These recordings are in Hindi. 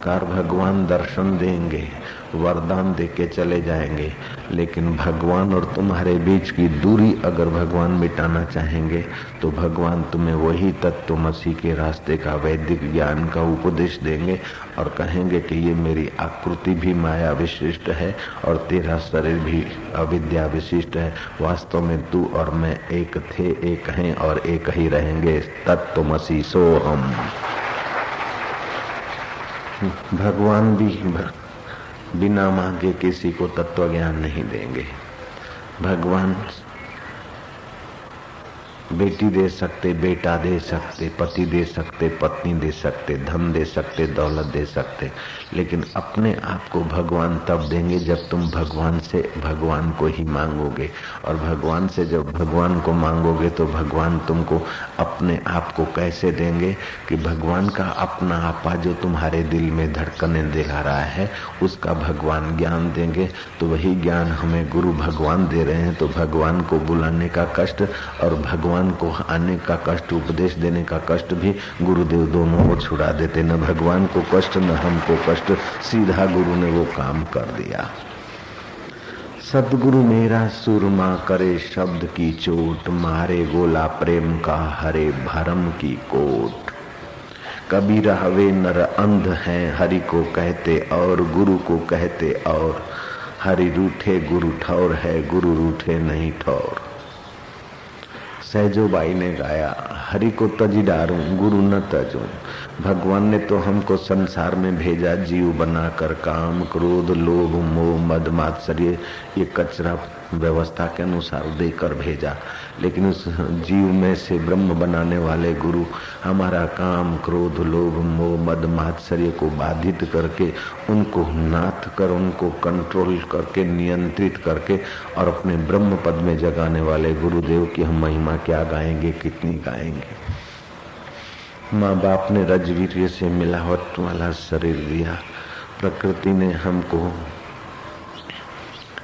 कार भगवान दर्शन देंगे, वरदान देके चले जाएंगे, लेकिन भगवान और तुम्हारे बीच की दूरी अगर भगवान मिटाना चाहेंगे तो भगवान तुम्हें वही तत्वमसी के रास्ते का वैदिक ज्ञान का उपदेश देंगे और कहेंगे कि ये मेरी आकृति भी माया विशिष्ट है और तेरा शरीर भी अविद्या विशिष्ट है। वास्तव में तू और मैं एक थे, एक हैं और एक ही रहेंगे। तत्वमसी सोहम। भगवान भी बिना मांगे किसी को तत्व ज्ञान नहीं देंगे। भगवान बेटी दे सकते, बेटा दे सकते, पति दे सकते, पत्नी दे सकते, धन दे सकते, दौलत दे सकते, लेकिन अपने आप को भगवान तब देंगे जब तुम भगवान से भगवान को ही मांगोगे। और भगवान से जब भगवान को मांगोगे तो भगवान तुमको अपने आप को कैसे देंगे कि भगवान का अपना आपा जो तुम्हारे दिल में धड़कने दिला रहा है उसका भगवान ज्ञान देंगे। तो वही ज्ञान हमें गुरु भगवान दे रहे हैं, तो भगवान को बुलाने का कष्ट और भगवान को आने का कष्ट, उपदेश देने का कष्ट भी गुरुदेव दोनों को छुड़ा देते। न भगवान को कष्ट न हमको कष्ट, सीधा गुरु ने वो काम कर दिया। सतगुरु मेरा सुरमा करे शब्द की चोट, मारे गोला प्रेम का हरे भरम की कोट। कबीरा वे नर अंध हैं हरि को कहते और गुरु को कहते और, हरि रूठे गुरु ठौर है, गुरु रूठे नहीं ठौर। सहजोबाई ने गाया, हरि को तजी डारूं गुरु न तजूं। भगवान ने तो हमको संसार में भेजा जीव बनाकर, काम क्रोध लोभ मोह मद मात्सर्य ये कचरा व्यवस्था के अनुसार देकर भेजा, लेकिन उस जीव में से ब्रह्म बनाने वाले गुरु हमारा काम क्रोध लोभ मोह मद मात्सर्य को बाधित करके, उनको नाथ कर, उनको कंट्रोल करके, नियंत्रित करके और अपने ब्रह्म पद में जगाने वाले गुरुदेव की हम महिमा क्या गाएंगे, कितनी गाएंगे। माँ बाप ने रजवीर्य से मिलावट वाला शरीर दिया, प्रकृति ने हमको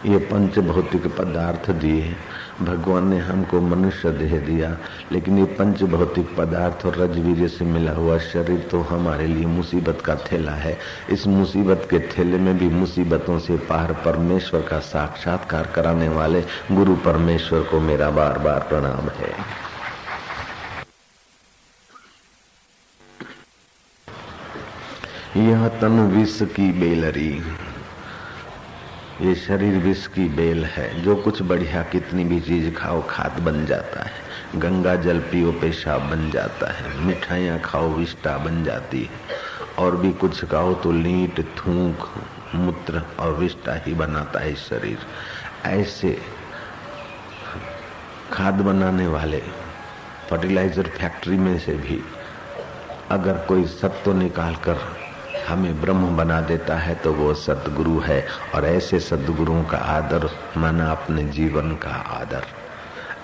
ये पंच भौतिक पदार्थ दिए, भगवान ने हमको मनुष्य देह दिया, लेकिन ये पंच भौतिक पदार्थ और रजवीर्य से मिला हुआ शरीर तो हमारे लिए मुसीबत का थैला है। इस मुसीबत के थैले में भी मुसीबतों से पार परमेश्वर का साक्षात्कार कराने वाले गुरु परमेश्वर को मेरा बार बार प्रणाम है। यह तन विष की बेलरी, ये शरीर विष की बेल है। जो कुछ बढ़िया कितनी भी चीज खाओ खाद बन जाता है, गंगा जल पियो पेशाब बन जाता है, मिठाइयाँ खाओ विष्ठा बन जाती है, और भी कुछ खाओ तो लीट थूक मूत्र और विष्ठा ही बनाता है शरीर। ऐसे खाद बनाने वाले फर्टिलाइजर फैक्ट्री में से भी अगर कोई सत्व निकाल कर हमें ब्रह्म बना देता है तो वो सतगुरु है। और ऐसे सतगुरुओं का आदर माना अपने जीवन का आदर,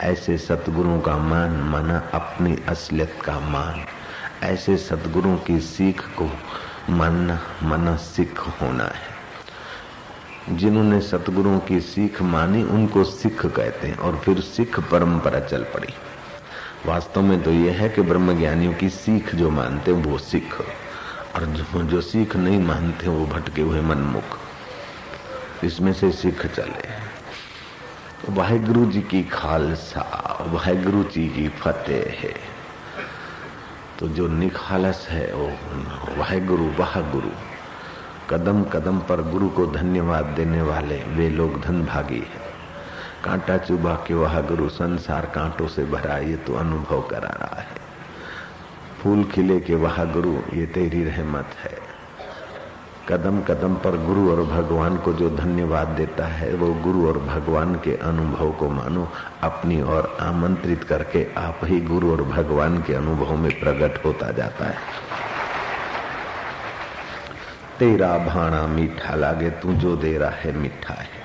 ऐसे सतगुरुओं का मान माना अपनी असलियत का मान, ऐसे सतगुरुओं की सीख को मानना माना सिख होना है। जिन्होंने सतगुरुओं की सीख मानी उनको सिख कहते हैं और फिर सिख परंपरा चल पड़ी। वास्तव में तो यह है कि ब्रह्मज्ञानियों की सीख जो मानते हैं वो सिख, और जो सीख नहीं मानते वो भटके हुए मनमुख। इसमें से सिख चले। वाहिगुरु जी की खालसा, वाहिगुरु जी की फतेह है। तो जो निखालस है वो वाहिगुरु वाह गुरु, कदम कदम पर गुरु को धन्यवाद देने वाले वे लोग धनभागी है। कांटा चुबा के वाह गुरु, संसार कांटों से भरा ये तो अनुभव करा रहा है। फूल खिले के वाह गुरु ये तेरी रहमत है। कदम कदम पर गुरु और भगवान को जो धन्यवाद देता है वो गुरु और भगवान के अनुभव को मानो अपनी ओर आमंत्रित करके आप ही गुरु और भगवान के अनुभव में प्रकट होता जाता है। तेरा भाणा मीठा लागे, तू जो दे रहा है मीठा है।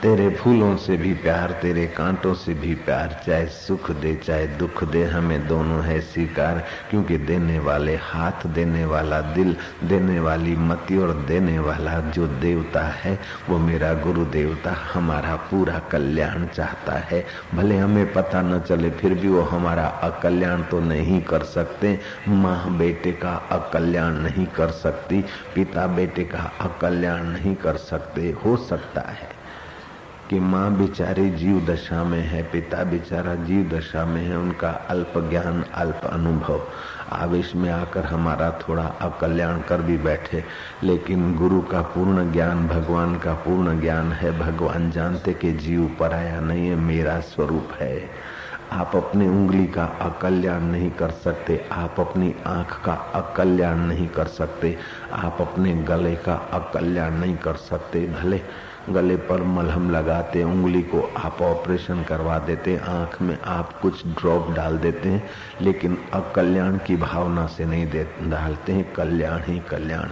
तेरे फूलों से भी प्यार, तेरे कांटों से भी प्यार, चाहे सुख दे चाहे दुख दे, हमें दोनों है स्वीकार। क्योंकि देने वाले हाथ, देने वाला दिल, देने वाली मति और देने वाला जो देवता है वो मेरा गुरु देवता हमारा पूरा कल्याण चाहता है। भले हमें पता न चले फिर भी वो हमारा अकल्याण तो नहीं कर सकते। माँ बेटे का अकल्याण नहीं कर सकती, पिता बेटे का अकल्याण नहीं कर सकते। हो सकता है कि माँ बेचारी जीव दशा में है, पिता बेचारा जीव दशा में है, उनका अल्प ज्ञान अल्प अनुभव आवेश में आकर हमारा थोड़ा अकल्याण कर भी बैठे, लेकिन गुरु का पूर्ण ज्ञान, भगवान का पूर्ण ज्ञान है। भगवान जानते कि जीव पराया नहीं है, मेरा स्वरूप है। आप अपनी उंगली का अकल्याण नहीं कर सकते, आप अपनी आंख का अकल्याण नहीं कर सकते, आप अपने गले का अकल्याण नहीं कर सकते। भले गले पर मलहम लगाते, उंगली को आप ऑपरेशन करवा देते, आंख में आप कुछ ड्रॉप डाल देते हैं, लेकिन अकल्याण की भावना से नहीं डालते हैं। कल्याण ही कल्याण।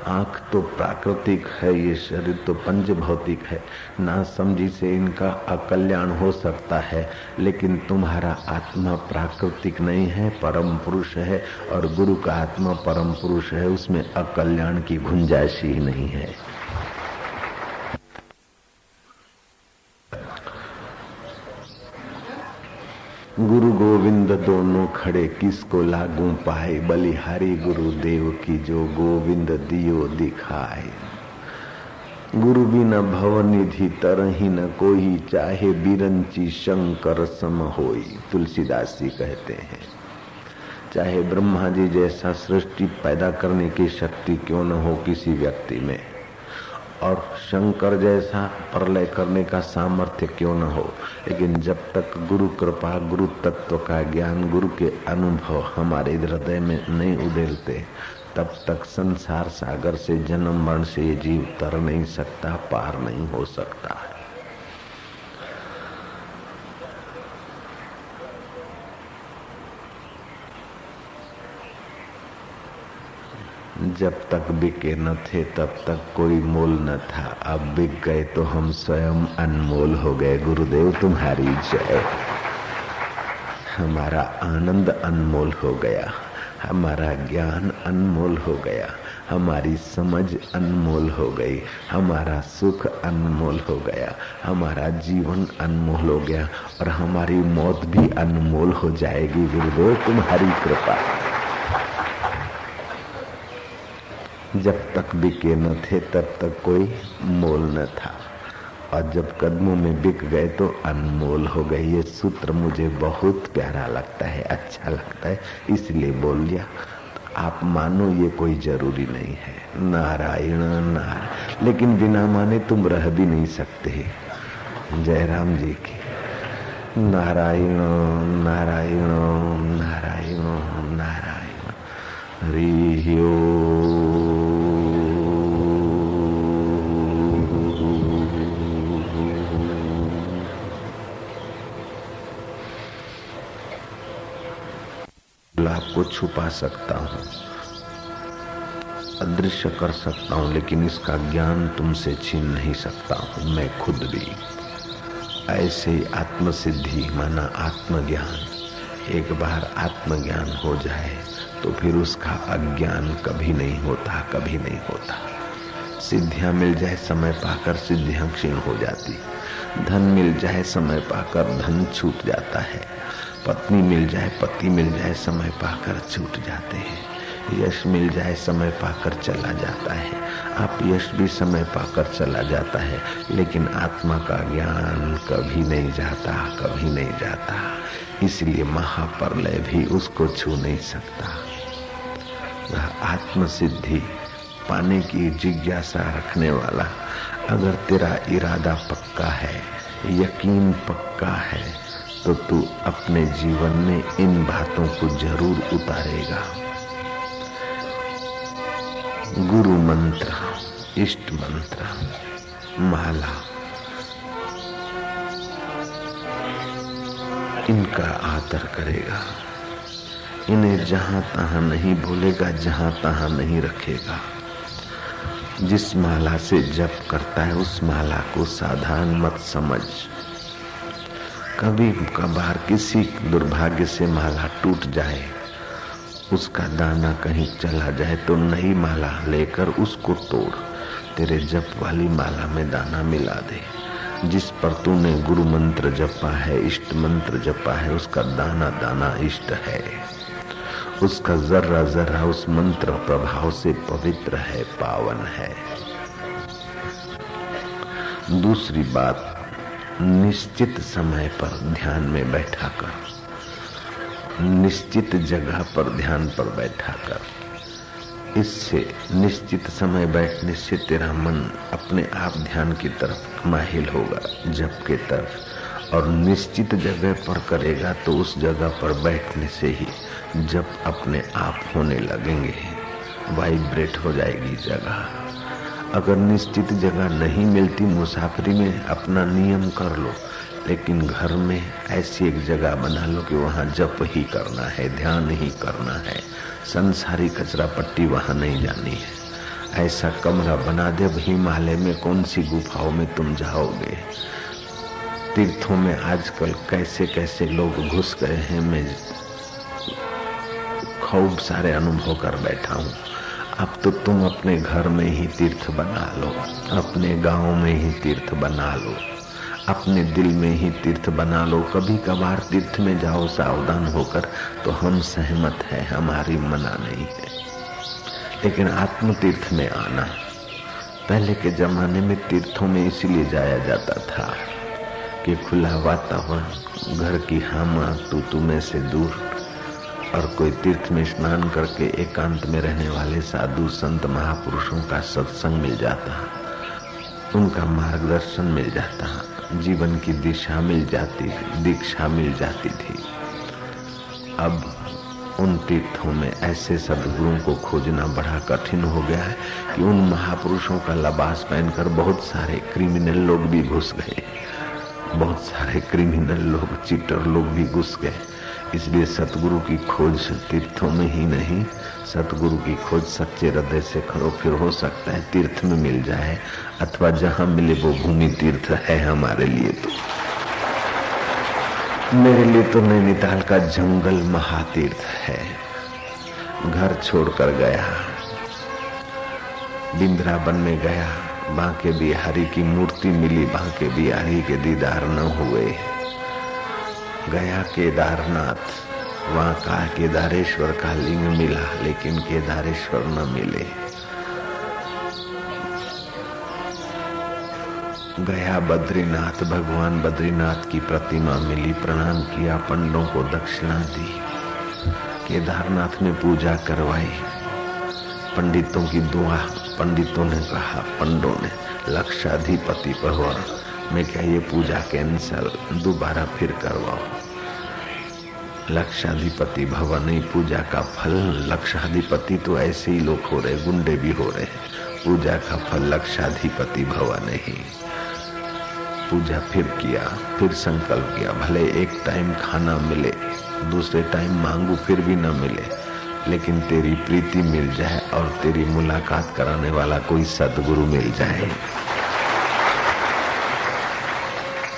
आंख तो प्राकृतिक है, ये शरीर तो पंच भौतिक है। ना समझी से इनका अकल्याण हो सकता है, लेकिन तुम्हारा आत्मा प्राकृतिक नहीं है, परम पुरुष है, और गुरु का आत्मा परम पुरुष है, उसमें अकल्याण की गुंजाइश ही नहीं है। गुरु गोविंद दोनों खड़े, किसको लागू पाए, बलिहारी गुरुदेव की जो गोविंद दियो दिखाए। गुरु बिना भवनिधि तरही न कोई, चाहे बिरंची शंकर सम होई। तुलसीदास जी कहते हैं, चाहे ब्रह्मा जी जैसा सृष्टि पैदा करने की शक्ति क्यों न हो किसी व्यक्ति में, और शंकर जैसा प्रलय करने का सामर्थ्य क्यों न हो, लेकिन जब तक गुरु कृपा, गुरु तत्व का ज्ञान, गुरु के अनुभव हमारे हृदय में नहीं उड़ेलते, तब तक संसार सागर से, जन्म मरण से ये जीव तर नहीं सकता, पार नहीं हो सकता है। जब तक बिके न थे तब तक कोई मोल न था, अब बिक गए तो हम स्वयं अनमोल हो गए। गुरुदेव तुम्हारी जय। हमारा आनंद अनमोल हो गया, हमारा ज्ञान अनमोल हो गया, हमारी समझ अनमोल हो गई, हमारा सुख अनमोल हो गया, हमारा जीवन अनमोल हो गया, और हमारी मौत भी अनमोल हो जाएगी। गुरुदेव तुम्हारी कृपा। जब तक बिके न थे तब तक कोई मोल न था, और जब कदमों में बिक गए तो अनमोल हो गए। ये सूत्र मुझे बहुत प्यारा लगता है, अच्छा लगता है, इसलिए बोल लिया। तो आप मानो ये कोई जरूरी नहीं है। नारायण नारायण, लेकिन बिना माने तुम रह भी नहीं सकते। जयराम जी की नारायण नारायण नारायण नारायण। हरि ओम। आपको छुपा सकता हूँ, अदृश्य कर सकता हूँ, लेकिन इसका ज्ञान तुमसे छीन नहीं सकता हूँ मैं खुद भी। ऐसे आत्मसिद्धि माना आत्मज्ञान। एक बार आत्मज्ञान हो जाए तो फिर उसका अज्ञान कभी नहीं होता, कभी नहीं होता। सिद्धियां मिल जाए समय पाकर सिद्धियां क्षीण हो जाती, धन मिल जाए समय पाकर धन छूट जाता है, पत्नी मिल जाए, पति मिल जाए, समय पाकर छूट जाते हैं, यश मिल जाए समय पाकर चला जाता है, आप यश भी समय पाकर चला जाता है, लेकिन आत्मा का ज्ञान कभी नहीं जाता, कभी नहीं जाता। इसलिए महाप्रलय भी उसको छू नहीं सकता। आत्म सिद्धि पाने की जिज्ञासा रखने वाला, अगर तेरा इरादा पक्का है, यकीन पक्का है, तो तू अपने जीवन में इन बातों को जरूर उतारेगा। गुरु मंत्र, इष्ट मंत्र, माला, इनका आदर करेगा, इन्हें जहां तहां नहीं बोलेगा, जहां तहां नहीं रखेगा। जिस माला से जप करता है उस माला को साधारण मत समझ। कभी कभार किसी दुर्भाग्य से माला टूट जाए, उसका दाना कहीं चला जाए तो नई माला लेकर उसको तोड़, तेरे जप वाली माला में दाना मिला दे। जिस पर तूने गुरु मंत्र जपा है, इष्ट मंत्र जपा है, उसका दाना दाना इष्ट है, उसका जर्रा जर्रा उस मंत्र प्रभाव से पवित्र है, पावन है। दूसरी बात, निश्चित समय पर ध्यान में बैठा कर, निश्चित जगह पर ध्यान पर बैठा कर। इससे निश्चित समय बैठने से तेरा मन अपने आप ध्यान की तरफ माहिल होगा, जप के तरफ, और निश्चित जगह पर करेगा तो उस जगह पर बैठने से ही जप अपने आप होने लगेंगे, वाइब्रेट हो जाएगी जगह। अगर निश्चित जगह नहीं मिलती, मुसाफरी में अपना नियम कर लो, लेकिन घर में ऐसी एक जगह बना लो कि वहाँ जप ही करना है, ध्यान ही करना है, संसारी कचरा पट्टी वहाँ नहीं जानी है। ऐसा कमरा बना दे। हिमालय में कौन सी गुफाओं में तुम जाओगे? तीर्थों में आजकल कैसे कैसे लोग घुस गए हैं, मैं खूब सारे अनुभव कर बैठा हूँ। अब तो तुम अपने घर में ही तीर्थ बना लो, अपने गांव में ही तीर्थ बना लो, अपने दिल में ही तीर्थ बना लो। कभी कभार तीर्थ में जाओ सावधान होकर, तो हम सहमत हैं, हमारी मना नहीं है। लेकिन आत्म तीर्थ में आना, पहले के जमाने में तीर्थों में इसलिए जाया जाता था कि खुला वातावरण, घर की हामा तू में से दूर, और कोई तीर्थ में स्नान करके एकांत में रहने वाले साधु संत महापुरुषों का सत्संग मिल जाता, उनका मार्गदर्शन मिल जाता, जीवन की दिशा मिल जाती, दीक्षा मिल जाती थी। अब उन तीर्थों में ऐसे सद्गुरुओं को खोजना बड़ा कठिन हो गया है कि उन महापुरुषों का लिबास पहनकर बहुत सारे क्रिमिनल लोग भी घुस गए, बहुत सारे क्रिमिनल लोग, चीटर लोग भी घुस गए। इसलिए सतगुरु की खोज तीर्थों में ही नहीं, सतगुरु की खोज सच्चे हृदय से करो, फिर हो सकता है तीर्थ में मिल जाए, अथवा जहां मिले वो भूमि तीर्थ है हमारे लिए। तो मेरे लिए तो नैनीताल का जंगल महातीर्थ है। घर छोड़कर गया, बिंद्रावन में गया, बांके बिहारी की मूर्ति मिली, बांके बिहारी के दीदार न हुए। गया केदारनाथ, वहां का केदारेश्वर का लिंग मिला, लेकिन केदारेश्वर न मिले। गया बद्रीनाथ, भगवान बद्रीनाथ की प्रतिमा मिली, प्रणाम किया, पंडों को दक्षिणा दी। केदारनाथ में पूजा करवाई, पंडितों की दुआ, पंडितों ने कहा, पंडों ने, लक्षाधिपति भव, मैं क्या ये पूजा कैंसल, दोबारा फिर करवाओ। लक्षाधिपति भव नहीं, पूजा का फल, लक्षाधिपति तो ऐसे ही लोग हो रहे, गुंडे भी हो रहे, पूजा का फल लक्षाधिपति भव नहीं। पूजा फिर किया, फिर संकल्प किया, भले एक टाइम खाना मिले, दूसरे टाइम मांगू फिर भी न मिले, लेकिन तेरी प्रीति मिल जाए और तेरी मुलाकात कराने वाला कोई सद्गुरु मिल जाए।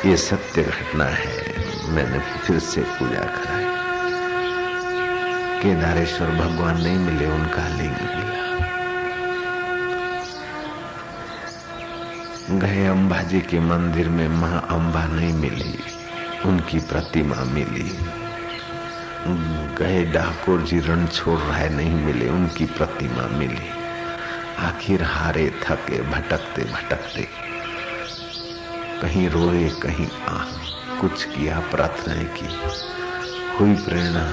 ये सत्य घटना है। मैंने फिर से पूजा कराई, केदारेश्वर भगवान नहीं मिले, उनका लिंग मिला। गए अंबाजी के मंदिर में, मां अंबा नहीं मिली, उनकी प्रतिमा मिली। गए डाकोर जी रणछोड़ राय नहीं मिले, उनकी प्रतिमा मिली। आखिर हारे थके भटकते भटकते, कहीं रोए कहीं कुछ किया, प्रार्थनाएं की, हुई प्रेरणा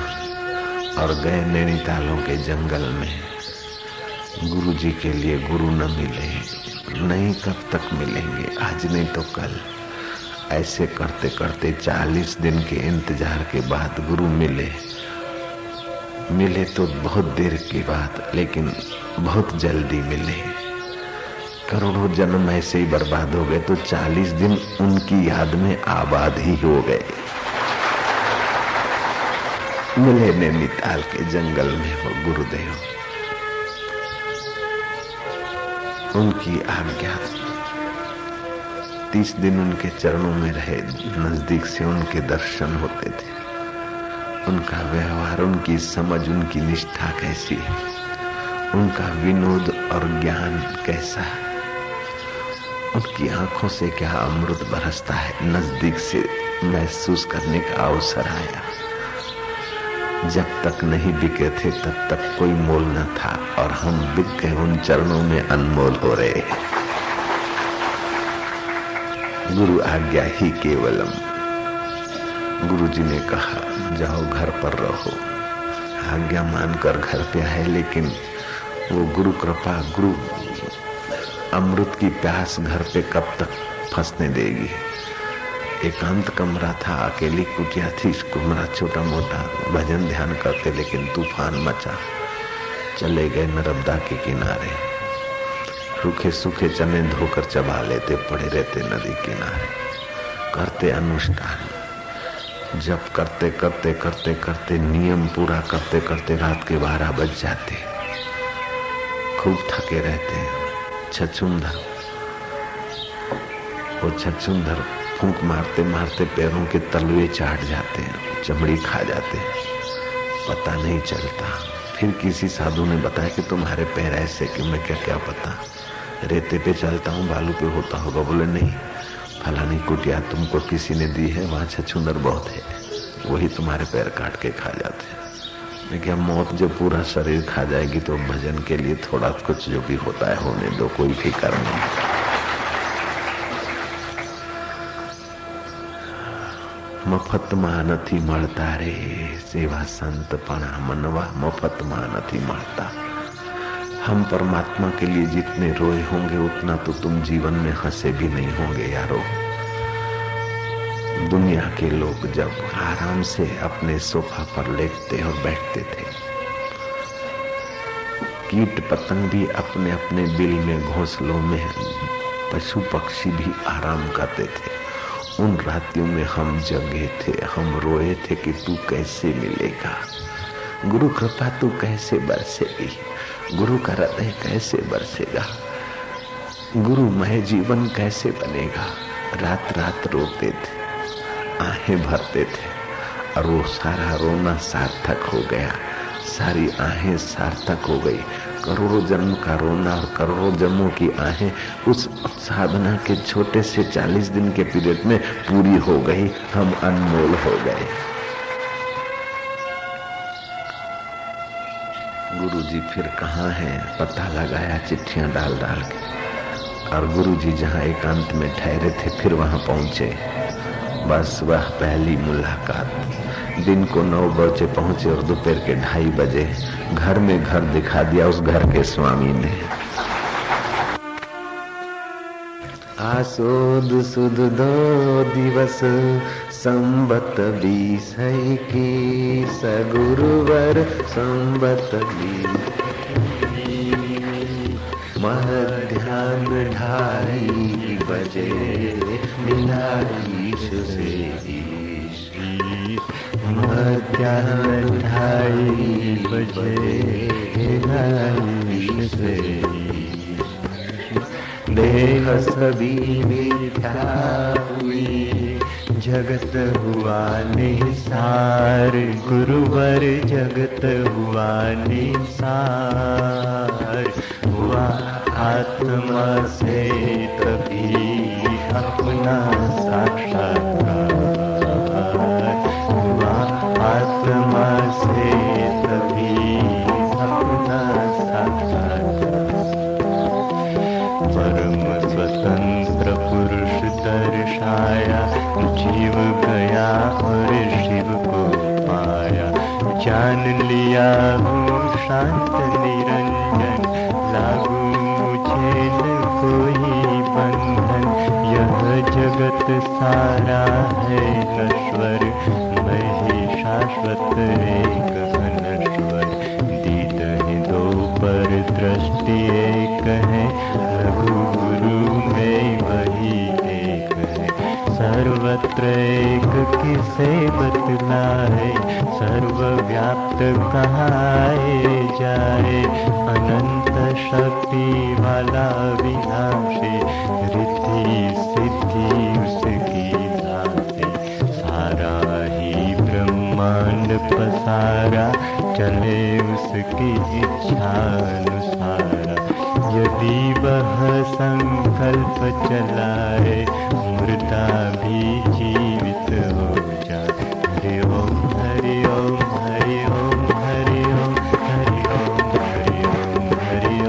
और गए नैनीतालों के जंगल में। गुरु जी के लिए गुरु न मिले, नहीं कब तक मिलेंगे, आज नहीं तो कल। ऐसे करते करते 40 दिन के इंतजार के बाद गुरु मिले। मिले तो बहुत देर के बाद, लेकिन बहुत जल्दी मिले। करोड़ों जन्म ऐसे ही बर्बाद हो गए, तो 40 दिन उनकी याद में आबाद ही हो गए। मिले नैनीताल के जंगल में वो गुरुदेव। उनकी आज्ञा 30 दिन उनके चरणों में रहे, नजदीक से उनके दर्शन होते थे। उनका व्यवहार, उनकी समझ, उनकी निष्ठा कैसी है, उनका विनोद और ज्ञान कैसा है, उनकी आंखों से क्या अमृत बरसता है, नजदीक से महसूस करने का अवसर आया। जब तक नहीं बिके थे तब तक कोई मोल न था, और हम बिक गए, उन चरणों में अनमोल हो रहे हैं। गुरु आज्ञा ही केवलम। गुरु जी ने कहा जाओ घर पर रहो, आज्ञा मानकर घर पे आए, लेकिन वो गुरु कृपा, गुरु अमृत की प्यास घर पे कब तक फंसने देगी। एकांत कमरा था, अकेली कुटिया थी, कमरा छोटा मोटा, भजन ध्यान करते, लेकिन तूफान मचा। चले गए नर्मदा के किनारे, रूखे सूखे चने धोकर चबा लेते, पड़े रहते नदी किनारे, करते अनुष्ठान। जब करते करते करते करते नियम पूरा करते करते रात के 12 बज जाते, खूब थके रहते। छछूंदर, वो छछूंदर फूंक मारते मारते पैरों के तलवे चाट जाते, चमड़ी खा जाते, पता नहीं चलता। फिर किसी साधु ने बताया कि तुम्हारे पैर ऐसे, कि मैं क्या पता, रेते पे चलता हूँ, बालू पे होता होगा। बोले नहीं, फलानी कुटिया तुमको किसी ने दी है, वहां छछूंदर बहुत है, वही तुम्हारे पैर काट के खा जाते हैं। लेकिन मौत जब पूरा शरीर खा जाएगी तो भजन के लिए थोड़ा कुछ जो भी होता है होने दो, कोई फिक्र नहीं। મફતમાં નથી મળતા રે સેવા સંતપણા मनवा, મફતમાં નથી મળતા। हम परमात्मा के लिए जितने रोए होंगे उतना तो तुम जीवन में हंसे भी नहीं होंगे यारो। दुनिया के लोग जब आराम से अपने सोफा पर लेटते और बैठते थे, कीट पतंग भी अपने अपने बिल में, घोंसलों में, पशु पक्षी भी आराम करते थे। उन रातियों में हम जगे थे, हम रोए थे कि तू कैसे मिलेगा, गुरु कृपा तू कैसे बरसेगी, गुरु का हृदय कैसे बरसेगा, गुरुमय जीवन कैसे बनेगा। रात रात रोते थे, आहें भरते थे, और वो सारा रोना सार्थक हो गया, सारी आहें सार्थक हो गई। करोड़ों जन्म का रोना और करोड़ों जन्मों की आहें उस साधना के छोटे से 40 दिन के पीरियड में पूरी हो गई। हम अनमोल हो गए। गुरुजी फिर कहाँ हैं, पता लगाया चिट्ठियां डाल डाल के, और गुरुजी जहाँ एकांत में ठहरे थे फिर वहां पहुंचे। बस वह पहली मुलाकात। दिन को 9 बजे पहुंचे और दोपहर के 2:30 बजे घर में घर दिखा दिया उस घर के स्वामी ने। आसोद सुद 2 दिवस संबत 20 की, सगुरुवर संबत 20 मध्याह्न 2:30 बजे मिला ईश से ईश, मध्याह्न 2:30 बजे मिला ईश से ईश। देह सभी मिथ्या हुई, जगत हुआ निसार, गुरुवर जगत हुआ निसार। हुआ आत्मा से तभी अपना साक्षात्कार, हुआ आत्मा से तभी अपना साक्षात्कार। परम स्वतंत्र पुरुष दर्शाया, जीव गया और शिव को पाया। जान लिया हूँ शांत निरंजन, लागू मुझे न कोई बंधन। यह जगत सारा है नश्वर, मैं ही शाश्वत एक अनश्वर। दीद है 2 पर दृष्टि एक है, लघु गुरु में वही एक है। सर्वत्र एक किसे बतलाए, सर्वव्याप्त कहाए जाए। अनंत शक्ति वाला विनाशी, रिद्धि सिद्धि उसकी धाते। सारा ही ब्रह्मांड पसारा, चले उसकी इच्छानुसार। यदि वह संकल्प चलाए, मुर्दा भी जीवित हो जाए। हरि ओम हरि ओम हरि ओम हरि ओम हरि ओम हरि ओम हरि ओम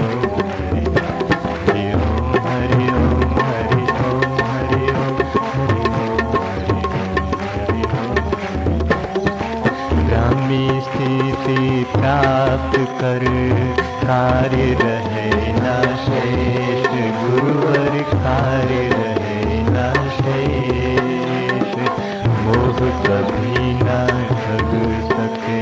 हरि ओम हरि ओम हरि ओम हरि ओम हरि ओम हरि ओम। ब्राह्मी स्थिति प्राप्त कर, कार्य रहे न शेष। गुरुवर कार्य रहे न शेष। मोह कभी न ठग सके,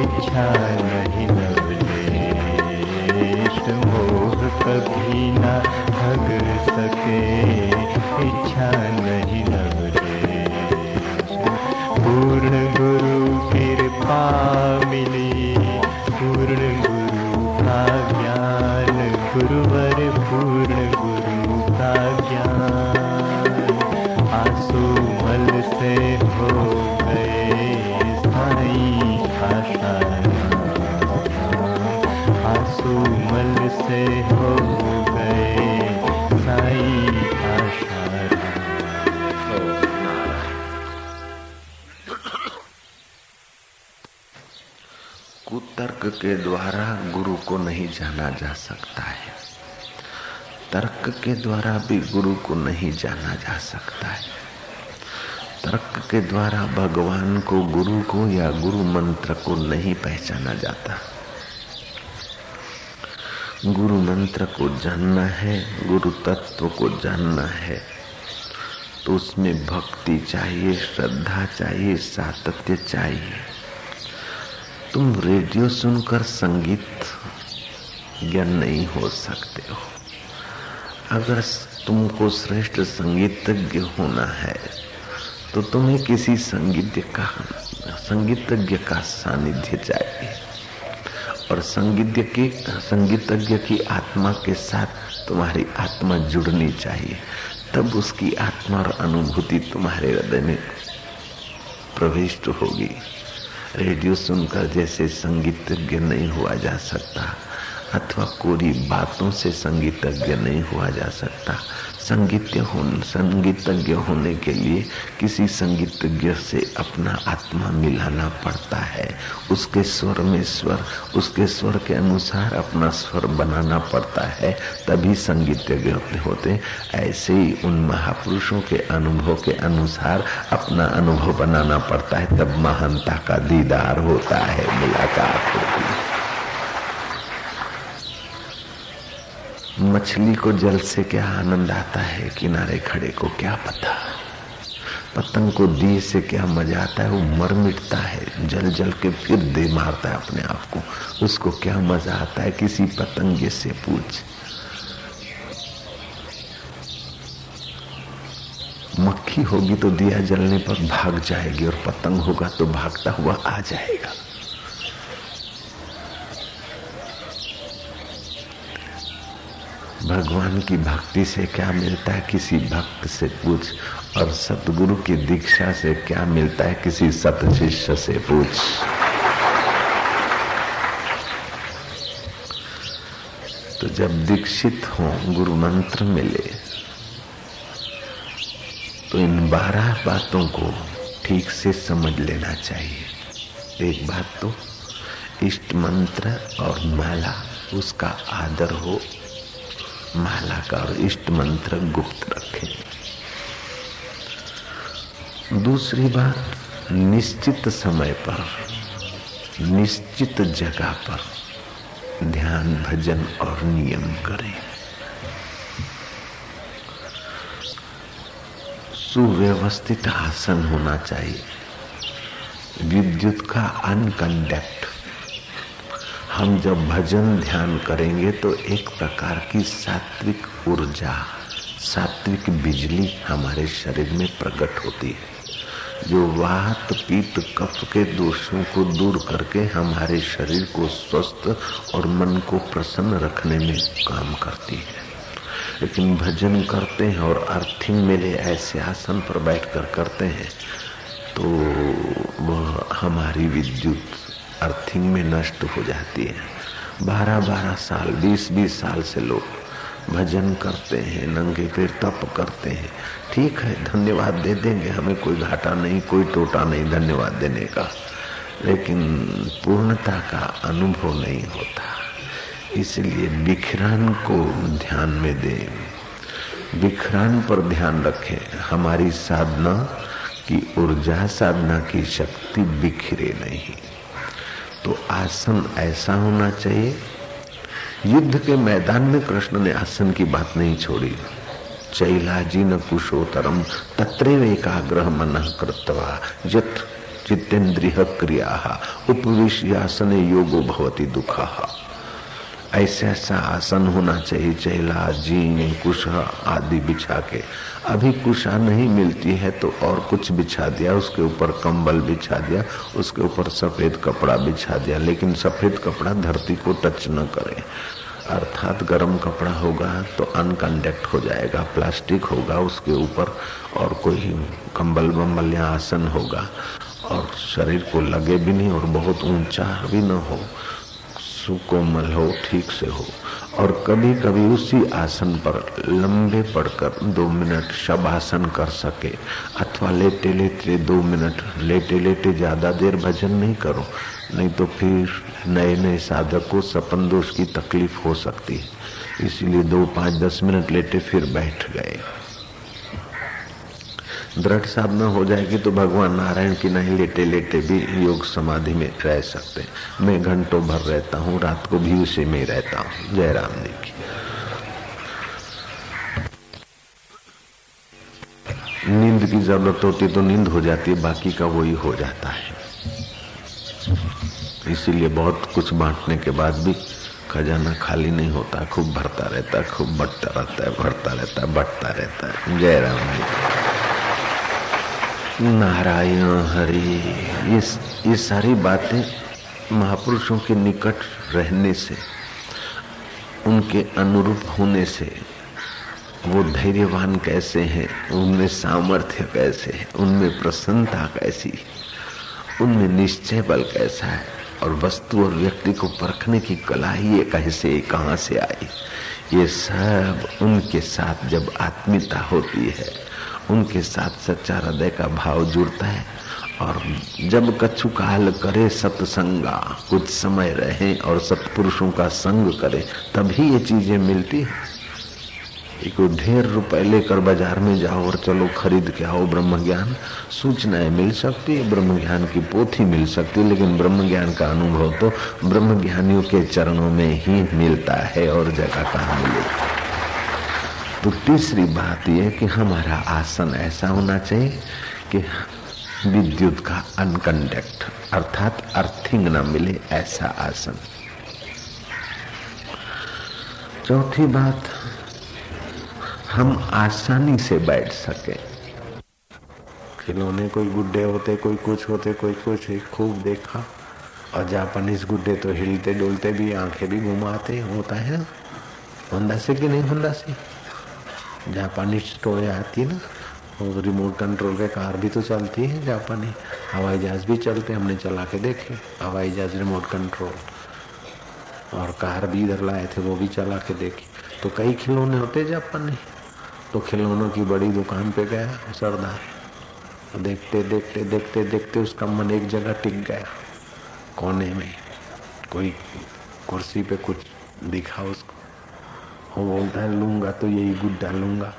इच्छा नहीं नवलेश। मोह कभी न ठग सके, इच्छा नहीं नवलेश। पूर्ण गुरु कृपा मिली, पूर्ण गुरु का ज्ञान। गुरुवर पूर्ण गुरु का ज्ञान। आंसू मल से हो गए साईं आशाराम। आंसू मल से हो गए साईं आशाराम। कुतर्क के द्वारा गुरु को नहीं जाना जा सकता है, तर्क के द्वारा भी गुरु को नहीं जाना जा सकता है। तर्क के द्वारा भगवान को, गुरु को या गुरु मंत्र को नहीं पहचाना जाता। गुरु मंत्र को जानना है, गुरु तत्व को जानना है, तो उसमें भक्ति चाहिए, श्रद्धा चाहिए, सातत्य चाहिए। तुम रेडियो सुनकर संगीत ज्ञान नहीं हो सकते हो। अगर तुमको श्रेष्ठ संगीतज्ञ होना है तो तुम्हें किसी संगीतज्ञ का सानिध्य चाहिए, और संगीतज्ञ की आत्मा के साथ तुम्हारी आत्मा जुड़नी चाहिए। तब उसकी आत्मा और अनुभूति तुम्हारे हृदय में प्रविष्ट होगी। रेडियो सुनकर जैसे संगीतज्ञ नहीं हुआ जा सकता, अथवा कोरी बातों से संगीतज्ञ नहीं हुआ जा सकता। संगीतज्ञ होने के लिए किसी संगीतज्ञ से अपना आत्मा मिलाना पड़ता है, उसके स्वर में स्वर, उसके स्वर के अनुसार अपना स्वर बनाना पड़ता है, तभी संगीतज्ञ होते। ऐसे ही उन महापुरुषों के अनुभव के अनुसार अपना अनुभव बनाना पड़ता है, तब महानता का दीदार होता है, मुलाकात होती है। मछली को जल से क्या आनंद आता है, किनारे खड़े को क्या पता। पतंग को दिए से क्या मजा आता है, वो मर मिटता है, जल जल के फिर दे मारता है अपने आप को, उसको क्या मजा आता है, किसी पतंगे से पूछ। मक्खी होगी तो दिया जलने पर भाग जाएगी, और पतंग होगा तो भागता हुआ आ जाएगा। भगवान की भक्ति से क्या मिलता है, किसी भक्त से पूछ। और सतगुरु की दीक्षा से क्या मिलता है, किसी सत शिष्य से पूछ। तो जब दीक्षित हो, गुरु मंत्र मिले, तो इन 12 बातों को ठीक से समझ लेना चाहिए। एक बात तो इष्ट मंत्र और माला, उसका आदर हो, माला का और इष्ट मंत्र गुप्त रखें। दूसरी बात, निश्चित समय पर, निश्चित जगह पर ध्यान, भजन और नियम करें। सुव्यवस्थित आसन होना चाहिए, विद्युत का अनकंडक्ट, हम जब भजन ध्यान करेंगे तो एक प्रकार की सात्विक ऊर्जा, सात्विक बिजली हमारे शरीर में प्रकट होती है, जो वात पीत कफ के दोषों को दूर करके हमारे शरीर को स्वस्थ और मन को प्रसन्न रखने में काम करती है। लेकिन भजन करते हैं और अर्थिंग मिले ऐसे आसन पर बैठकर करते हैं तो वह हमारी विद्युत अर्थिंग में नष्ट हो जाती है। 12-12 साल 20-20 साल से लोग भजन करते हैं, नंगे पैर तप करते हैं। ठीक है, धन्यवाद दे देंगे, हमें कोई घाटा नहीं, कोई टोटा नहीं धन्यवाद देने का, लेकिन पूर्णता का अनुभव नहीं होता। इसलिए बिखरान को ध्यान में दें, बिखरान पर ध्यान रखें। हमारी साधना की ऊर्जा, साधना की शक्ति बिखरे नहीं। तो आसन ऐसा होना चाहिए। युद्ध के मैदान में कृष्ण ने आसन की बात नहीं छोड़ी। चैलाजी न कुशोतरम तत्रैव एकाग्रह मनः कृत्वा यत् चित्तेन्द्रिय क्रियाः उपविश्यासने योगो भवति दुःखः। ऐसा आसन होना चाहिए। चैला, जीन, कुशा आदि बिछा के, अभी कुशा नहीं मिलती है तो और कुछ बिछा दिया, उसके ऊपर कंबल बिछा दिया, उसके ऊपर सफेद कपड़ा बिछा दिया, लेकिन सफेद कपड़ा धरती को टच न करे। अर्थात गर्म कपड़ा होगा तो अनकंडक्ट हो जाएगा, प्लास्टिक होगा उसके ऊपर, और कोई कंबल बम्बल या आसन होगा और शरीर को लगे भी नहीं और बहुत ऊंचा भी न हो, सुकोमल हो, ठीक से हो। और कभी कभी उसी आसन पर लंबे पड़कर 2 मिनट शवासन कर सके, अथवा लेटे लेटे 2 मिनट, लेटे लेटे ज्यादा देर भजन नहीं करो, नहीं तो फिर नए नए साधक को सपन दोष की तकलीफ हो सकती है। इसीलिए 2, 5, 10 मिनट लेटे फिर बैठ गए। दृढ़ साधना हो जाएगी तो भगवान नारायण की नहीं लेटे लेटे भी योग समाधि में रह सकते। मैं घंटों भर रहता हूँ, रात को भी उसी में रहता हूँ। जय राम जी की। नींद की जरूरत होती तो नींद हो जाती है, बाकी का वही हो जाता है। इसीलिए बहुत कुछ बांटने के बाद भी खजाना खाली नहीं होता, खूब भरता रहता है, खूब बढ़ता रहता है, भरता रहता है, बढ़ता रहता है। जय राम जी। नारायण हरि। ये सारी बातें महापुरुषों के निकट रहने से, उनके अनुरूप होने से, वो धैर्यवान कैसे हैं, उनमें सामर्थ्य कैसे है, उनमें प्रसन्नता कैसी, उनमें निश्चय बल कैसा है, और वस्तु और व्यक्ति को परखने की कला ही ये कैसे, कहाँ से आई, ये सब उनके साथ जब आत्मीयता होती है, उनके साथ सच्चा हृदय का भाव जुड़ता है। और जब कछु काल करे सत्संगा, कुछ समय रहे और सत्पुरुषों का संग करे, तभी ये चीजें मिलती है। कोई ढेर रुपए लेकर बाजार में जाओ और चलो खरीद के आओ ब्रह्म ज्ञान, सूचनाएं मिल सकती है, ब्रह्म ज्ञान की पोथी मिल सकती है, लेकिन ब्रह्म ज्ञान का अनुभव तो ब्रह्म ज्ञानियों के चरणों में ही मिलता है, और जगह कहाँ मिलेगी। तो तीसरी बात यह कि हमारा आसन ऐसा होना चाहिए कि विद्युत का अनकंडक्ट, अर्थात अर्थिंग न मिले, ऐसा आसन। चौथी बात, हम आसानी से बैठ सके। खिलौने कोई गुड्डे होते, कोई कुछ होते, कोई कुछ, खूब देखा। और जापानीज गुड्डे तो हिलते डोलते भी, आंखें भी घुमाते, होता है ना। होंदा से कि नहीं होंदा से, जापानीज टोय आती है ना, और रिमोट कंट्रोल के कार भी तो चलती है जापानी, हवाई जहाज भी चलते, हमने चला के देखे हवाई जहाज रिमोट कंट्रोल, और कार भी इधर लाए थे, वो भी चला के देखी। तो कई खिलौने होते जापानी। तो खिलौनों की बड़ी दुकान पे गया सरदार, देखते देखते देखते देखते उसका मन एक जगह टिक गया, कोने में कोई कुर्सी पे कुछ दिखा उसको। वो बोलता है लूंगा तो यही गुड्डा लूंगा।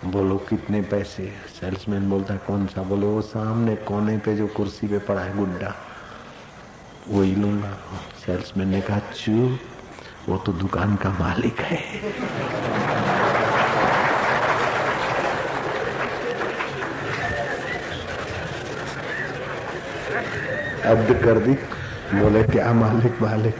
बोलो कितने पैसे? सेल्समैन बोलता है कौन सा? बोले वो सामने कोने पे जो कुर्सी पे पड़ा है गुड्डा, वही लूंगा। सेल्समैन ने कहा चू, वो तो दुकान का मालिक है। अब्द कर दी। बोले क्या मालिक? मालिक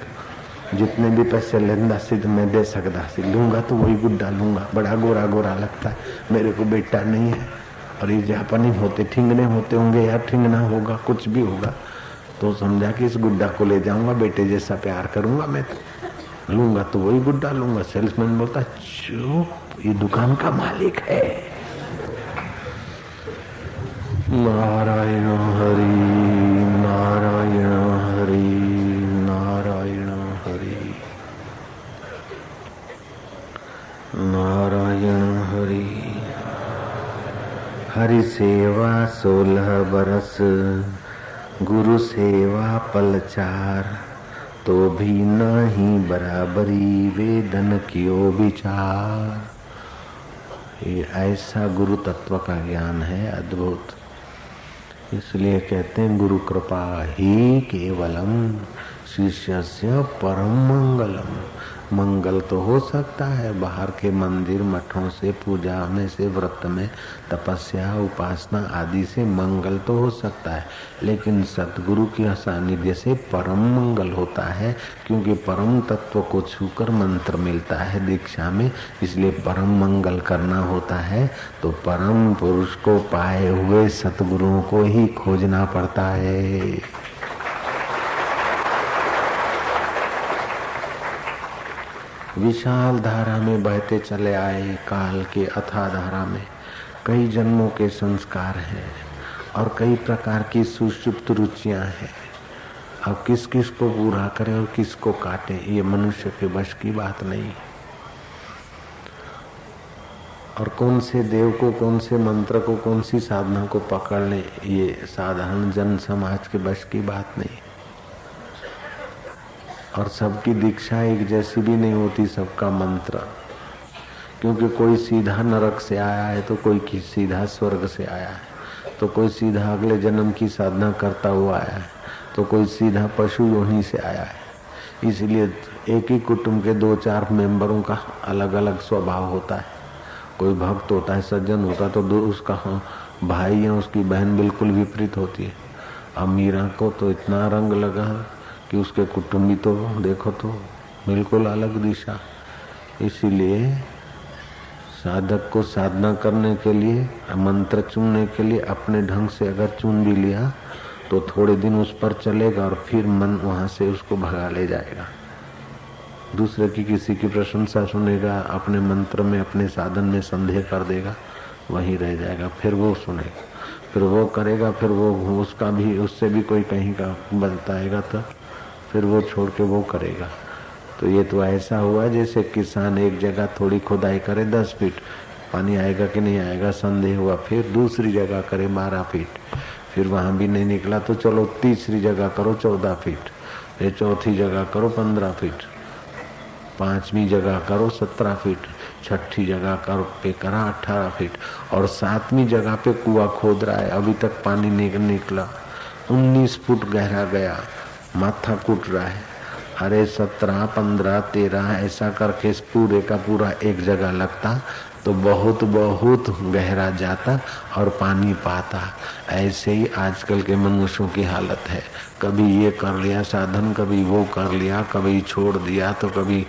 जितने भी पैसे लेंदा सिद्ध मैं दे सकता सी, लूंगा तो वही गुड्डा लूंगा, बड़ा गोरा गोरा लगता है, मेरे को बेटा नहीं है। और ये जापानी होते ठिंगने होते होंगे या ठिंगना होगा, कुछ भी होगा, तो समझा कि इस गुड्डा को ले जाऊंगा, बेटे जैसा प्यार करूंगा मैं, तो लूंगा तो वही गुड्डा लूंगा। सेल्समैन बोलता चुप, ये दुकान का मालिक है। नारायण हरि नारायण हरि नारायण हरि नारायण हरि। हरि सेवा 16 बरस, गुरु सेवा पल 4, तो भी नहीं बराबरी वेदन कियो विचार। ये ऐसा गुरु तत्व का ज्ञान है अद्भुत। इसलिए कहते हैं गुरु कृपा ही केवलम शिष्यस्य परम मंगलम। मंगल तो हो सकता है बाहर के मंदिर मठों से, पूजा में से, व्रत में, तपस्या उपासना आदि से मंगल तो हो सकता है, लेकिन सतगुरु के सानिध्य से परम मंगल होता है, क्योंकि परम तत्व को छूकर मंत्र मिलता है दीक्षा में। इसलिए परम मंगल करना होता है तो परम पुरुष को पाए हुए सतगुरुओं को ही खोजना पड़ता है। विशाल धारा में बहते चले आए, काल के अथाह धारा में कई जन्मों के संस्कार हैं और कई प्रकार की सुषुप्त रुचियां हैं। अब किस किस को पूरा करे और किस को काटे, ये मनुष्य के वश की बात नहीं। और कौन से देव को, कौन से मंत्र को, कौन सी साधना को पकड़ ले, ये साधारण जन समाज के वश की बात नहीं। और सबकी दीक्षा एक जैसी भी नहीं होती, सबका मंत्र, क्योंकि कोई सीधा नरक से आया है तो कोई सीधा स्वर्ग से आया है, तो कोई सीधा अगले जन्म की साधना करता हुआ आया है, तो कोई सीधा पशु योनि से आया है। इसलिए एक ही कुटुंब के 2-4 मेंबरों का अलग अलग स्वभाव होता है। कोई भक्त होता है, सज्जन होता, तो उसका भाई या उसकी बहन बिल्कुल विपरीत होती है। अब मीरा को तो इतना रंग लगा कि उसके कुटुंबी तो देखो तो बिल्कुल अलग दिशा। इसीलिए साधक को साधना करने के लिए, मंत्र चुनने के लिए अपने ढंग से अगर चुन भी लिया तो थोड़े दिन उस पर चलेगा और फिर मन वहां से उसको भगा ले जाएगा। दूसरे की किसी की प्रशंसा सुनेगा, अपने मंत्र में, अपने साधन में संदेह कर देगा, वहीं रह जाएगा। फिर वो सुनेगा, फिर वो करेगा, फिर वो उसका भी, उससे भी कोई कहीं का बताएगा तो फिर वो छोड़ के वो करेगा। तो ये तो ऐसा हुआ जैसे किसान एक जगह थोड़ी खुदाई करे 10 फीट, पानी आएगा कि नहीं आएगा संदेह हुआ, फिर दूसरी जगह करे 12 फीट, फिर वहां भी नहीं निकला तो चलो तीसरी जगह करो 14 फीट, फिर चौथी जगह करो 15 फीट, 5वीं जगह करो 17 फीट, 6ठी जगह पे करा 18 फीट, और 7वीं जगह पे कुआं खोद रहा है, अभी तक पानी नहीं निकला, 19 फुट गहरा गया, माथा कूट रहा है। अरे 17, 15, 13 ऐसा करके इस पूरे का पूरा एक जगह लगता तो बहुत बहुत गहरा जाता और पानी पाता। ऐसे ही आजकल के मनुष्यों की हालत है, कभी ये कर लिया साधन, कभी वो कर लिया, कभी छोड़ दिया तो कभी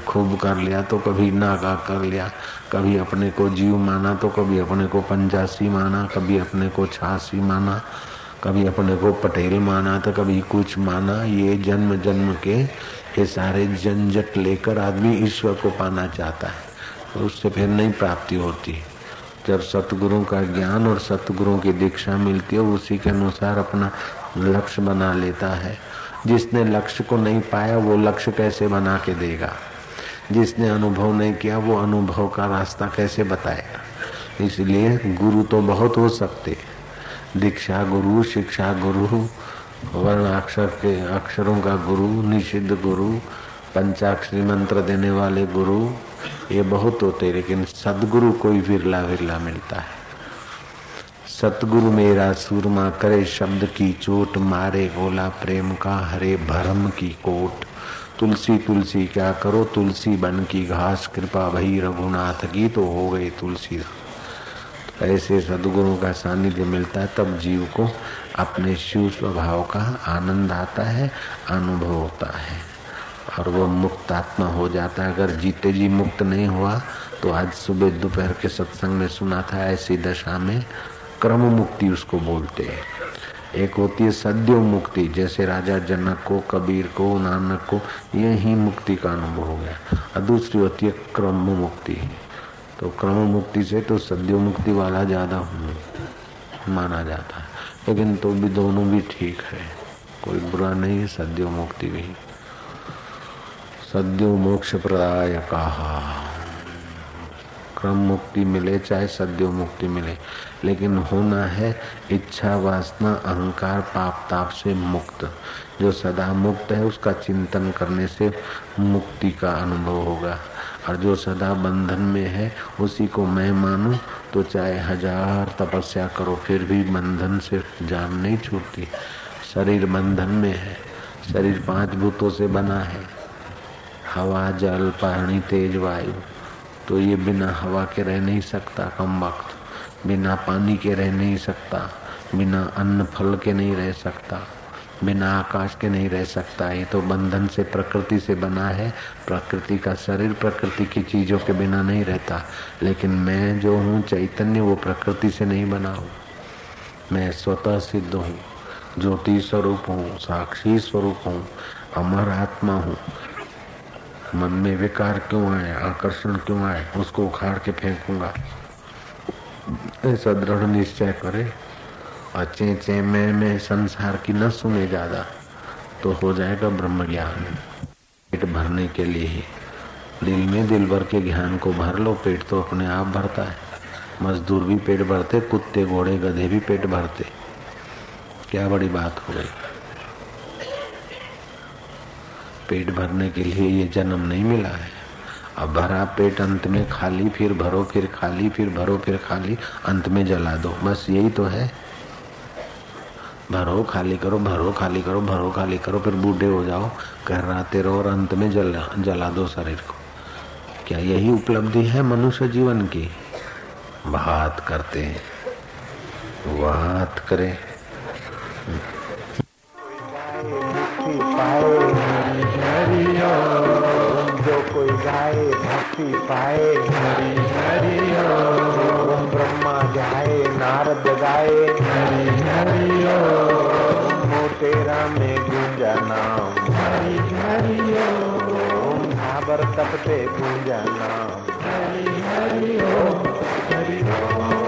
खूब कर लिया, तो कभी नागा कर लिया, कभी अपने को जीव माना तो कभी अपने को पंजासी माना, कभी अपने को छासी माना, कभी अपने को पटेल माना तो कभी कुछ माना। ये जन्म जन्म के ये सारे झंझट लेकर आदमी ईश्वर को पाना चाहता है, तो उससे फिर नहीं प्राप्ति होती। जब सतगुरुओं का ज्ञान और सतगुरुओं की दीक्षा मिलती है, उसी के अनुसार अपना लक्ष्य बना लेता है। जिसने लक्ष्य को नहीं पाया वो लक्ष्य कैसे बना के देगा, जिसने अनुभव नहीं किया वो अनुभव का रास्ता कैसे बताएगा। इसलिए गुरु तो बहुत हो सकते, दीक्षा गुरु, शिक्षा गुरु, वर्णाक्षर के अक्षरों का गुरु, निषिद्ध गुरु, पंचाक्षरी मंत्र देने वाले गुरु, ये बहुत होते, लेकिन सदगुरु कोई विरला विरला मिलता है। सतगुरु मेरा सूरमा करे शब्द की चोट, मारे गोला प्रेम का हरे भरम की कोट। तुलसी तुलसी क्या करो तुलसी बन की घास, कृपा भई रघुनाथ की तो हो गई तुलसी। ऐसे सद्गुरु का सानिध्य मिलता है तब जीव को अपने शिव स्वभाव का आनंद आता है, अनुभव होता है। और वो मुक्त आत्मा हो जाता है। अगर जीते जी मुक्त नहीं हुआ तो आज सुबह दोपहर के सत्संग में सुना था, ऐसी दशा में क्रम मुक्ति उसको बोलते हैं। एक होती है सद्यो मुक्ति, जैसे राजा जनक को, कबीर को, नानक को यही मुक्ति का अनुभव हो गया। और दूसरी होती है क्रम मुक्ति। तो क्रम मुक्ति से तो सद्यो मुक्ति वाला ज्यादा माना जाता है, लेकिन तो भी दोनों भी ठीक है, कोई बुरा नहीं है। सद्यो मुक्ति भी सद्यो मोक्ष प्रदाय कहा। क्रम मुक्ति मिले चाहे सद्यो मुक्ति मिले, लेकिन होना है इच्छा वासना अहंकार पाप ताप से मुक्त। जो सदा मुक्त है उसका चिंतन करने से मुक्ति का अनुभव होगा, और जो सदा बंधन में है उसी को मैं मानूं तो चाहे 1000 तपस्या करो फिर भी बंधन से जान नहीं छूटती। शरीर बंधन में है। शरीर 5 भूतों से बना है, हवा जल पानी तेज वायु। तो ये बिना हवा के रह नहीं सकता कम वक्त, बिना पानी के रह नहीं सकता, बिना अन्न फल के नहीं रह सकता, बिना आकाश के नहीं रह सकता। ये तो बंधन से प्रकृति से बना है। प्रकृति का शरीर प्रकृति की चीजों के बिना नहीं रहता, लेकिन मैं जो हूँ चैतन्य वो प्रकृति से नहीं बना हूँ। मैं स्वतः सिद्ध हूँ, ज्योति स्वरूप हूँ, साक्षी स्वरूप हूँ, अमर आत्मा हूँ। मन में विकार क्यों आए, आकर्षण क्यों आए, उसको उखाड़ के फेंकूंगा, ऐसा दृढ़ निश्चय करे। और चे चे मैं संसार की न सुने ज्यादा, तो हो जाएगा ब्रह्म ज्ञान। पेट भरने के लिए ही दिल में दिल भर के ज्ञान को भर लो, पेट तो अपने आप भरता है। मजदूर भी पेट भरते, कुत्ते घोड़े गधे भी पेट भरते, क्या बड़ी बात हो गई। पेट भरने के लिए ये जन्म नहीं मिला है। अब भरा पेट अंत में खाली, फिर भरो फिर खाली, फिर भरो फिर खाली, अंत में जला दो, बस यही तो है। भरो खाली करो, भरो खाली करो, भरो खाली करो, फिर बूढ़े हो जाओ, कहराते रहो और अंत में जला दो शरीर को। क्या यही उपलब्धि है मनुष्य जीवन की? बात करते हैं, बात करें। जो कोई गाए भक्ति पाए, हरि हरि ओम। ब्रह्मा गाए नारद गाए, हरि हरि ओम। मोटेरा में गूंजा नाम, हरि हरि ओम। भाबर तपते गूंजा नाम, हरि हरि ओम, हरि ओम।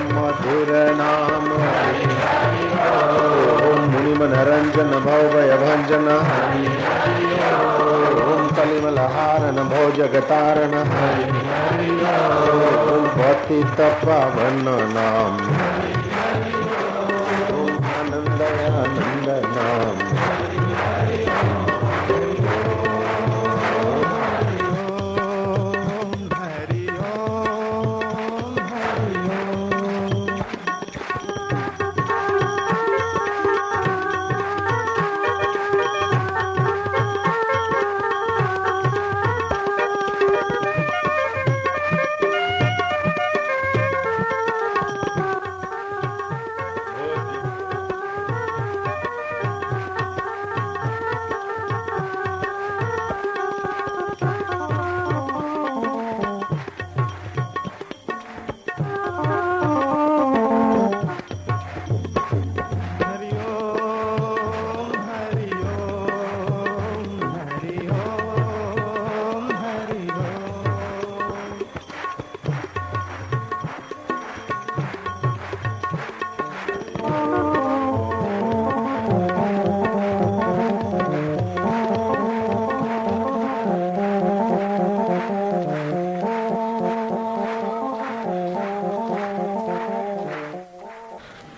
मधुर नाम ओम मुनि मनोरंजन भव भय भंजन ओम कलिमलहारन भव जगतारण ओम पतित पावन नाम ओम आनंद आनंद नाम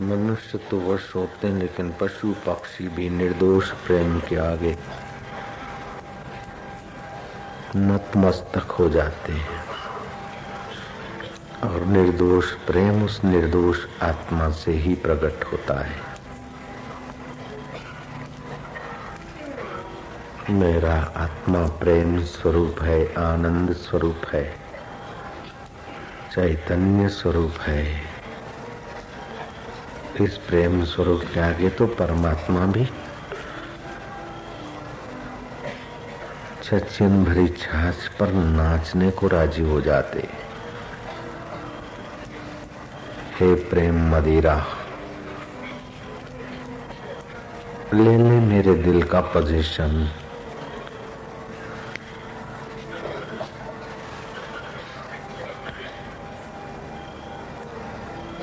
मनुष्य तो वश होते हैं, लेकिन पशु पक्षी भी निर्दोष प्रेम के आगे नतमस्तक हो जाते हैं। और निर्दोष प्रेम उस निर्दोष आत्मा से ही प्रकट होता है। मेरा आत्मा प्रेम स्वरूप है, आनंद स्वरूप है, चैतन्य स्वरूप है। इस प्रेम स्वरूप के आगे तो परमात्मा भी छछन भरी छाछ पर नाचने को राजी हो जाते। हे प्रेम मदिरा, ले ले मेरे दिल का पोजीशन।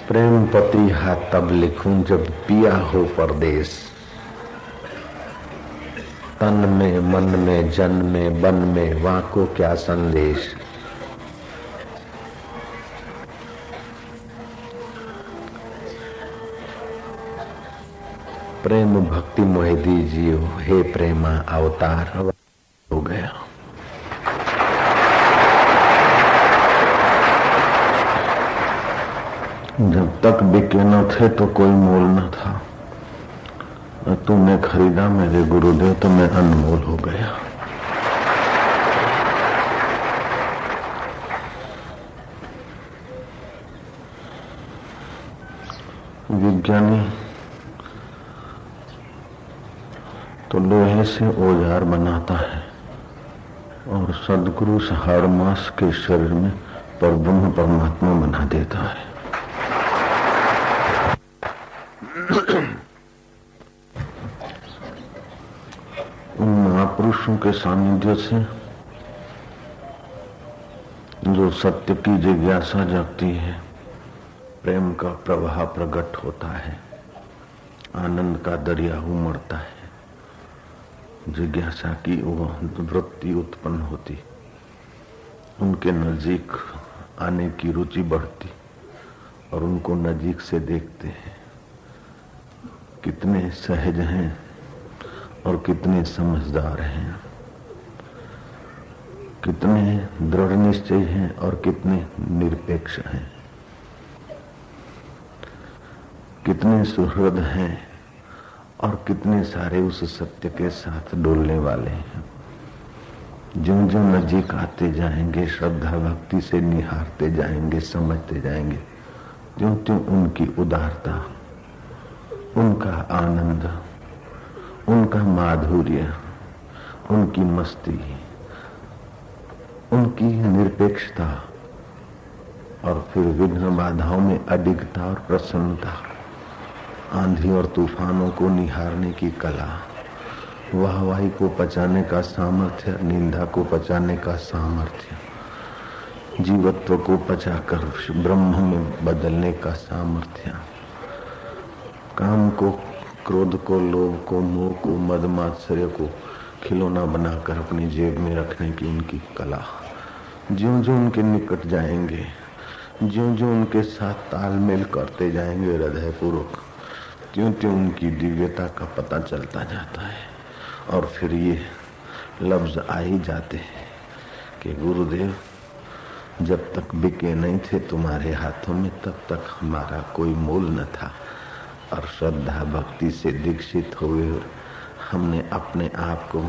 प्रेम पति हाथ तब लिखूं जब पिया हो परदेश। तन में मन में जन में बन में वाको क्या संदेश। प्रेम भक्ति मोहे दीजियो, हे प्रेमा अवतार हो गया। जब तक बिके न थे तो कोई मोल न था। तूने खरीदा मेरे गुरुदेव तो मैं अनमोल हो गया। विज्ञानी तो लोहे से औजार बनाता है और सदगुरु हाड़ मास के शरीर में परब्रह्म परमात्मा बना देता है। उन महापुरुषों के सानिध्य से जो सत्य की जिज्ञासा जगती है, प्रेम का प्रवाह प्रकट होता है, आनंद का दरिया उमड़ता है, जिज्ञासा की वो वृत्ति उत्पन्न होती, उनके नजीक आने की रुचि बढ़ती और उनको नजीक से देखते हैं कितने सहज हैं और कितने समझदार हैं, कितने दृढ़ निश्चय हैं और कितने निरपेक्ष हैं, कितने सुहृद हैं और कितने सारे उस सत्य के साथ डोलने वाले हैं। ज्यों ज्यों नजीक आते जाएंगे, श्रद्धा भक्ति से निहारते जाएंगे, समझते जाएंगे, त्यों त्यों उनकी उदारता, उनका आनंद, उनका माधुर्य, उनकी मस्ती, उनकी निरपेक्षता और फिर विघ्न बाधाओं में अडिगता और प्रसन्नता, आंधी और तूफानों को निहारने की कला, वाहवाही को पचाने का सामर्थ्य, निंदा को पचाने का सामर्थ्य, जीवत्व को पचाकर ब्रह्म में बदलने का सामर्थ्य, काम को, क्रोध को, लोभ को, मोह को, मद मात्सर्य को खिलौना बनाकर अपनी जेब में रखने की उनकी कला, ज्यों ज्यों उनके निकट जाएंगे, ज्यों ज्यों उनके साथ तालमेल करते जाएंगे हृदय पूर्वक, त्यों त्यों उनकी दिव्यता का पता चलता जाता है। और फिर ये लफ्ज आ ही जाते हैं कि गुरुदेव जब तक बिके नहीं थे तुम्हारे हाथों में तब तक हमारा कोई मोल न था, और श्रद्धा भक्ति से दीक्षित हुए हमने अपने आप को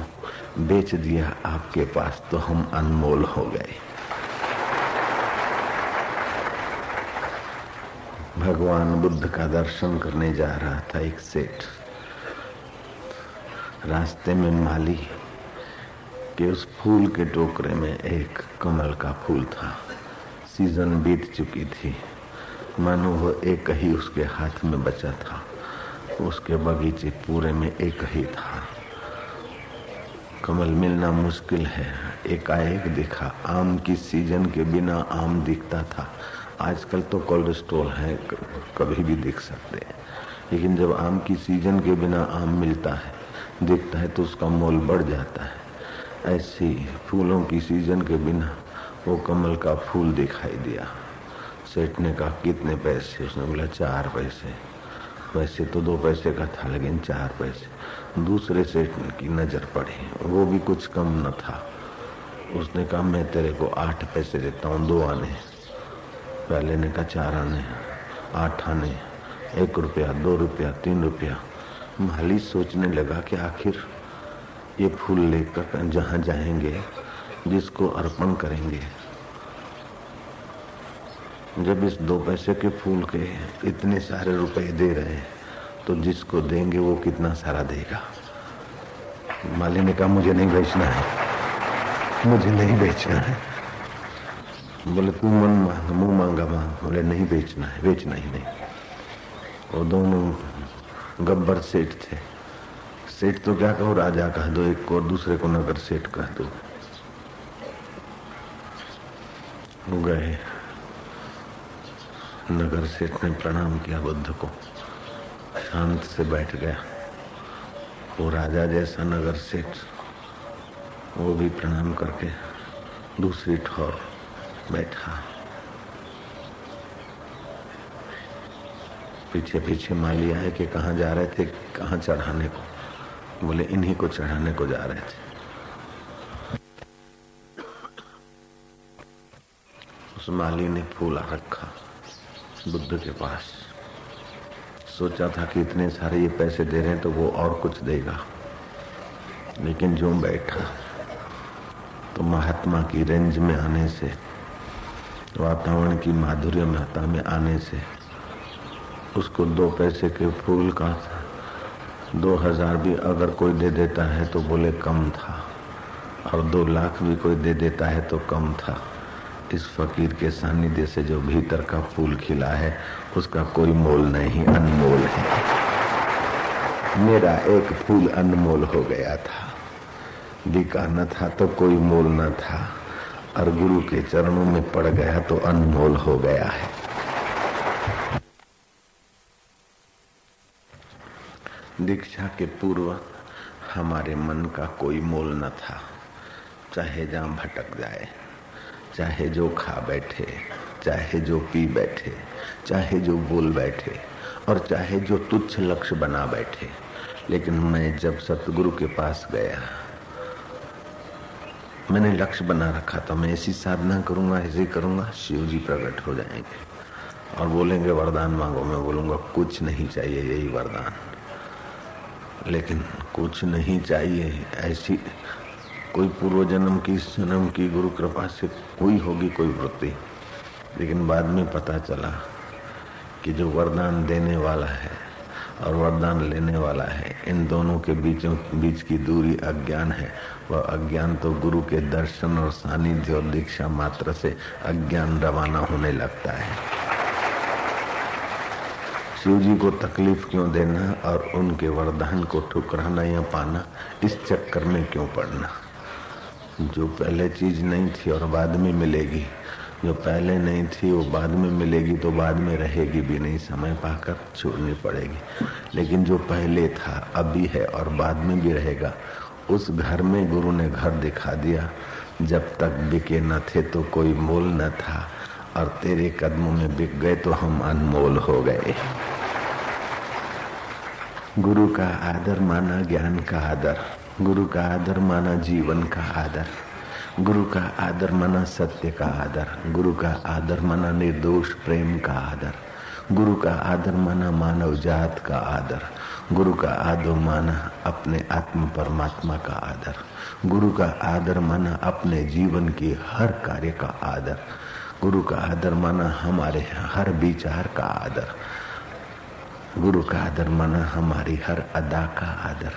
बेच दिया आपके पास, तो हम अनमोल हो गए। भगवान बुद्ध का दर्शन करने जा रहा था एक सेठ, रास्ते में माली के उस फूल के टोकरे में एक कमल का फूल था। सीजन बीत चुकी थी, मानो वो एक ही उसके हाथ में बचा था। उसके बगीचे पूरे में एक ही था। कमल मिलना मुश्किल है। एकाएक दिखा। आम की सीजन के बिना आम दिखता था। आजकल तो कोल्ड स्टोर है, कभी भी दिख सकते हैं, लेकिन जब आम की सीजन के बिना आम मिलता है, दिखता है, तो उसका मोल बढ़ जाता है। ऐसी फूलों की सीजन के बिना वो कमल का फूल दिखाई दिया। सेठ ने कहा कितने पैसे? उसने बोला 4 पैसे। वैसे तो 2 पैसे का था, लेकिन 4 पैसे। दूसरे सेठ की नजर पड़ी, वो भी कुछ कम न था। उसने कहा मैं तेरे को 8 पैसे देता हूँ, 2 आने। पहले ने कहा 4 आने, 8 आने, 1 रुपया, 2 रुपया, 3 रुपया। माली सोचने लगा कि आखिर ये फूल लेकर जहाँ जाएंगे, जिसको अर्पण करेंगे, जब इस 2 पैसे के फूल के इतने सारे रुपए दे रहे हैं, तो जिसको देंगे वो कितना सारा देगा। माली ने कहा मुझे नहीं बेचना है, मुझे नहीं बेचना है। बोले तू मन मांग, मुंह मांगा मांग। बोले नहीं बेचना है, बेचना ही नहीं। वो दोनों गब्बर सेठ थे। सेठ तो क्या कहो, राजा कह दो एक को, और दूसरे को नगर सेठ कह दो। गए, नगर सेठ ने प्रणाम किया बुद्ध को, शांत से बैठ गया। वो राजा जैसा नगर सेठ, वो भी प्रणाम करके दूसरी ठोर बैठा। पीछे पीछे माली आए कि कहाँ जा रहे थे, कहाँ चढ़ाने को? बोले इन्हीं को चढ़ाने को जा रहे थे। उस माली ने फूला रखा बुद्ध के पास। सोचा था कि इतने सारे ये पैसे दे रहे हैं तो वो और कुछ देगा, लेकिन जो बैठा तो महात्मा की रेंज में आने से, वातावरण की माधुर्य महता में आने से उसको 2 पैसे के फूल का 2000 भी अगर कोई दे देता है तो बोले कम था, और 2 लाख भी कोई दे देता है तो कम था। इस फकीर के सानिध्य से जो भीतर का फूल खिला है उसका कोई मोल नहीं, अनमोल है। मेरा एक फूल अनमोल हो गया था, बिका न था तो कोई मोल न था, और गुरु के चरणों में पड़ गया तो अनमोल हो गया है। दीक्षा के पूर्व हमारे मन का कोई मोल न था। चाहे जहाँ भटक जाए, चाहे जो खा बैठे, चाहे जो पी बैठे, चाहे जो बोल बैठे, और चाहे जो तुच्छ लक्ष्य बना बैठे, लेकिन मैं जब सतगुरु के पास गया, मैंने लक्ष्य बना रखा था, मैं ऐसी साधना करूंगा, ऐसे करूंगा, शिव जी प्रकट हो जाएंगे और बोलेंगे वरदान मांगो। मैं बोलूंगा कुछ नहीं चाहिए, यही वरदान। लेकिन कुछ नहीं चाहिए ऐसी कोई पूर्व जन्म की, इस जन्म की गुरु कृपा से कोई होगी कोई वृत्ति, लेकिन बाद में पता चला कि जो वरदान देने वाला है और वरदान लेने वाला है, इन दोनों के बीच की दूरी अज्ञान है। वह अज्ञान तो गुरु के दर्शन और सानिध्य और दीक्षा मात्र से अज्ञान रवाना होने लगता है। शिव जी को तकलीफ क्यों देना और उनके वरदान को ठुकराना या पाना, इस चक्कर में क्यों पड़ना? जो पहले चीज नहीं थी और बाद में मिलेगी, जो पहले नहीं थी वो बाद में मिलेगी तो बाद में रहेगी भी नहीं, समय पाकर छोड़नी पड़ेगी। लेकिन जो पहले था, अभी है और बाद में भी रहेगा, उस घर में गुरु ने घर दिखा दिया। जब तक बिके न थे तो कोई मोल न था, और तेरे कदमों में बिक गए तो हम अनमोल हो गए। गुरु का आदर माना ज्ञान का आदर, गुरु का आदर माना जीवन का आदर, गुरु का आदर माना सत्य का आदर, गुरु का आदर माना निर्दोष प्रेम का आदर, गुरु का आदर माना मानव जात का आदर, गुरु का आदर माना अपने आत्म परमात्मा का आदर, गुरु का आदर माना अपने जीवन के हर कार्य का आदर, गुरु का आदर माना हमारे हर विचार का आदर, गुरु का आदर माना हमारी हर अदा का आदर,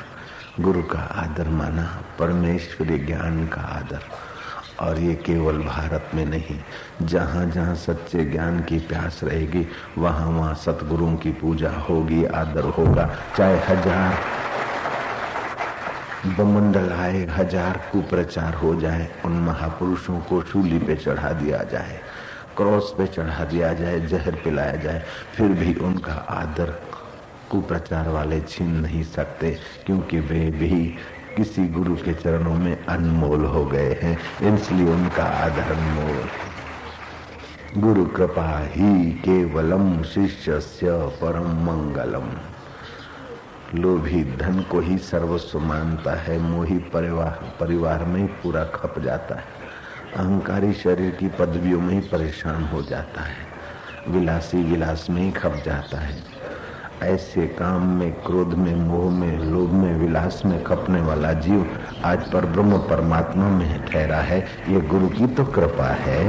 गुरु का आदर माना परमेश्वरी ज्ञान का आदर। और ये केवल भारत में नहीं, जहाँ जहाँ सच्चे ज्ञान की प्यास रहेगी वहाँ वहाँ सतगुरुओं की पूजा होगी, आदर होगा। चाहे 1000 बमंडल आए, 1000 कुप्रचार हो जाए, उन महापुरुषों को शूली पे चढ़ा दिया जाए, क्रॉस पे चढ़ा दिया जाए, जहर पिलाया जाए, फिर भी उनका आदर कुप्रचार वाले छीन नहीं सकते, क्योंकि वे भी किसी गुरु के चरणों में अनमोल हो गए हैं, इसलिए उनका आदर अनमोल है। गुरु कृपा ही केवलम शिष्यस्य परम मंगलम। लोभी धन को ही सर्वस्व मानता है, मोही परिवार में ही पूरा खप जाता है, अहंकारी शरीर की पदवियों में ही परेशान हो जाता है, विलासी विलास में ही खप जाता है। ऐसे काम में, क्रोध में, मोह में, लोभ में, विलास में खपने वाला जीव आज पर ब्रह्म परमात्मा में ठहरा है। ये गुरु की तो कृपा है।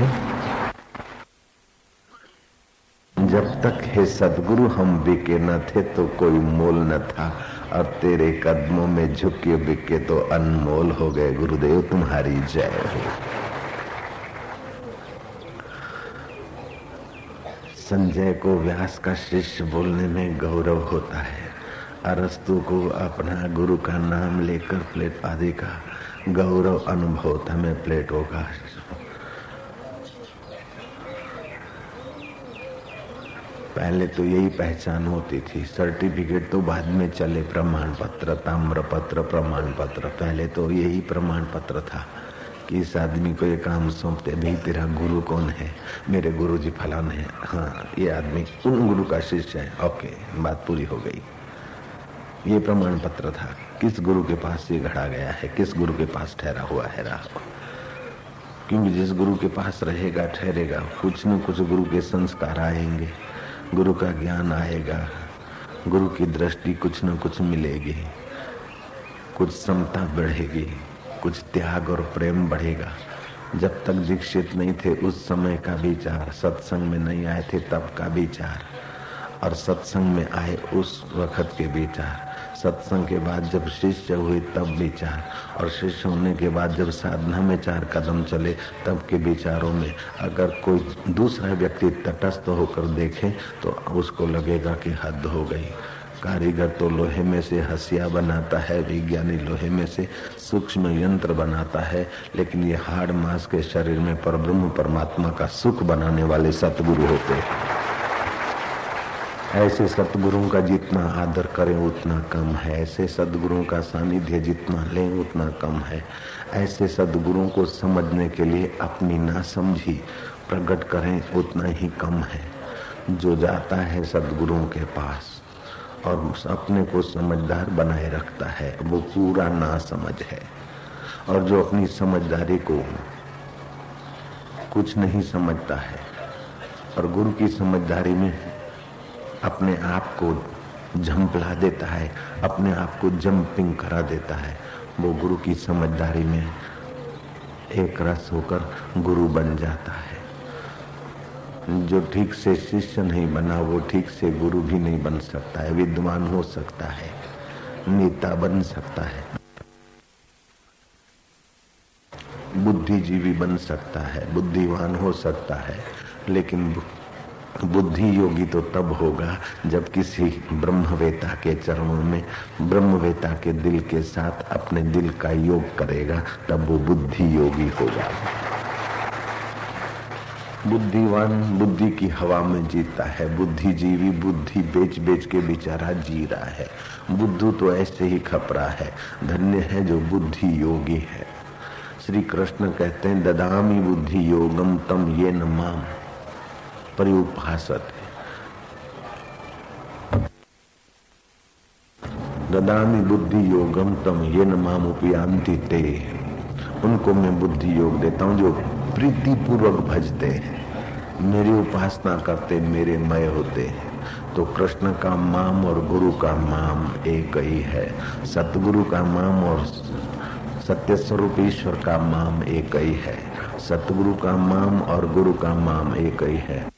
जब तक हे सदगुरु हम बिके न थे तो कोई मोल न था, और तेरे कदमों में झुके बिके तो अनमोल हो गए। गुरुदेव तुम्हारी जय हो। संजय को व्यास का शिष्य बोलने में गौरव होता है, अरस्तु को अपना गुरु का नाम लेकर प्लेट आदि का गौरव अनुभव था। मैं प्लेटो का पहले तो यही पहचान होती थी, सर्टिफिकेट तो बाद में चले, प्रमाण पत्र, ताम्र पत्र, प्रमाण पत्र। पहले तो यही प्रमाण पत्र था कि इस आदमी को ये काम सौंपते, भाई तेरा गुरु कौन है? मेरे गुरु जी फलान है। हाँ, ये आदमी उन गुरु का शिष्य है। ओके, बात पूरी हो गई। ये प्रमाण पत्र था, किस गुरु के पास ये घड़ा गया है, किस गुरु के पास ठहरा हुआ है रहा। क्योंकि जिस गुरु के पास रहेगा ठहरेगा, कुछ न कुछ गुरु के संस्कार आएंगे, गुरु का ज्ञान आएगा, गुरु की दृष्टि कुछ न कुछ मिलेगी, कुछ समता बढ़ेगी, कुछ त्याग और प्रेम बढ़ेगा। जब तक दीक्षित नहीं थे उस समय का विचार, सत्संग में नहीं आए थे तब का विचार, और सत्संग में आए उस वक्त के विचार, सत्संग के बाद जब शिष्य हुए तब विचार, और शिष्य होने के बाद जब साधना में 4 कदम चले तब के विचारों में अगर कोई दूसरा व्यक्ति तटस्थ होकर देखे तो उसको लगेगा कि हद हो गई। कारीगर तो लोहे में से हसिया बनाता है, विज्ञानी लोहे में से सूक्ष्म यंत्र बनाता है, लेकिन ये हाड़ मांस के शरीर में परब्रह्म परमात्मा का सुख बनाने वाले सतगुरु होते हैं। ऐसे सतगुरुओं का जितना आदर करें उतना कम है, ऐसे सदगुरुओं का सानिध्य जितना लें उतना कम है। ऐसे सदगुरुओं को समझने के लिए अपनी नासमझी प्रकट करें उतना ही कम है। जो जाता है सदगुरुओं के पास और अपने को समझदार बनाए रखता है वो पूरा नासमझ है, और जो अपनी समझदारी को कुछ नहीं समझता है और गुरु की समझदारी में अपने आप को झंपला देता है, अपने आप को जंपिंग करा देता है, वो गुरु की समझदारी में एक रस होकर गुरु बन जाता है। जो ठीक से शिष्य नहीं बना वो ठीक से गुरु भी नहीं बन सकता है। विद्वान हो सकता है, नेता बन सकता है, बुद्धिजीवी बन सकता है, बुद्धिवान हो सकता है, लेकिन बुद्धि योगी तो तब होगा जब किसी ब्रह्मवेता के चरणों में ब्रह्मवेता के दिल के साथ अपने दिल का योग करेगा, तब वो बुद्धि योगी होगा। बुद्धिवान बुद्धि की हवा में जीता है, बुद्धिजीवी बुद्धि बेच बेच के बेचारा जी रहा है। बुद्धू तो ऐसे ही खपरा है, धन्य है जो बुद्धि योगी है। श्री कृष्ण कहते हैं ददामि बुद्धि योगम तम ये न माम पर्युपासते। ददामि बुद्धि योगम तम ये न माम उपयान्ति ते। उनको मैं बुद्धि योग देता हूँ जो प्रीति पूर्वक भजते हैं, मेरी उपासना करते, मेरे मय होते हैं। तो कृष्ण का माम और गुरु का माम एक ही है, सतगुरु का माम और सत्य स्वरूप ईश्वर का माम एक ही है। सतगुरु का माम और गुरु का माम एक ही है।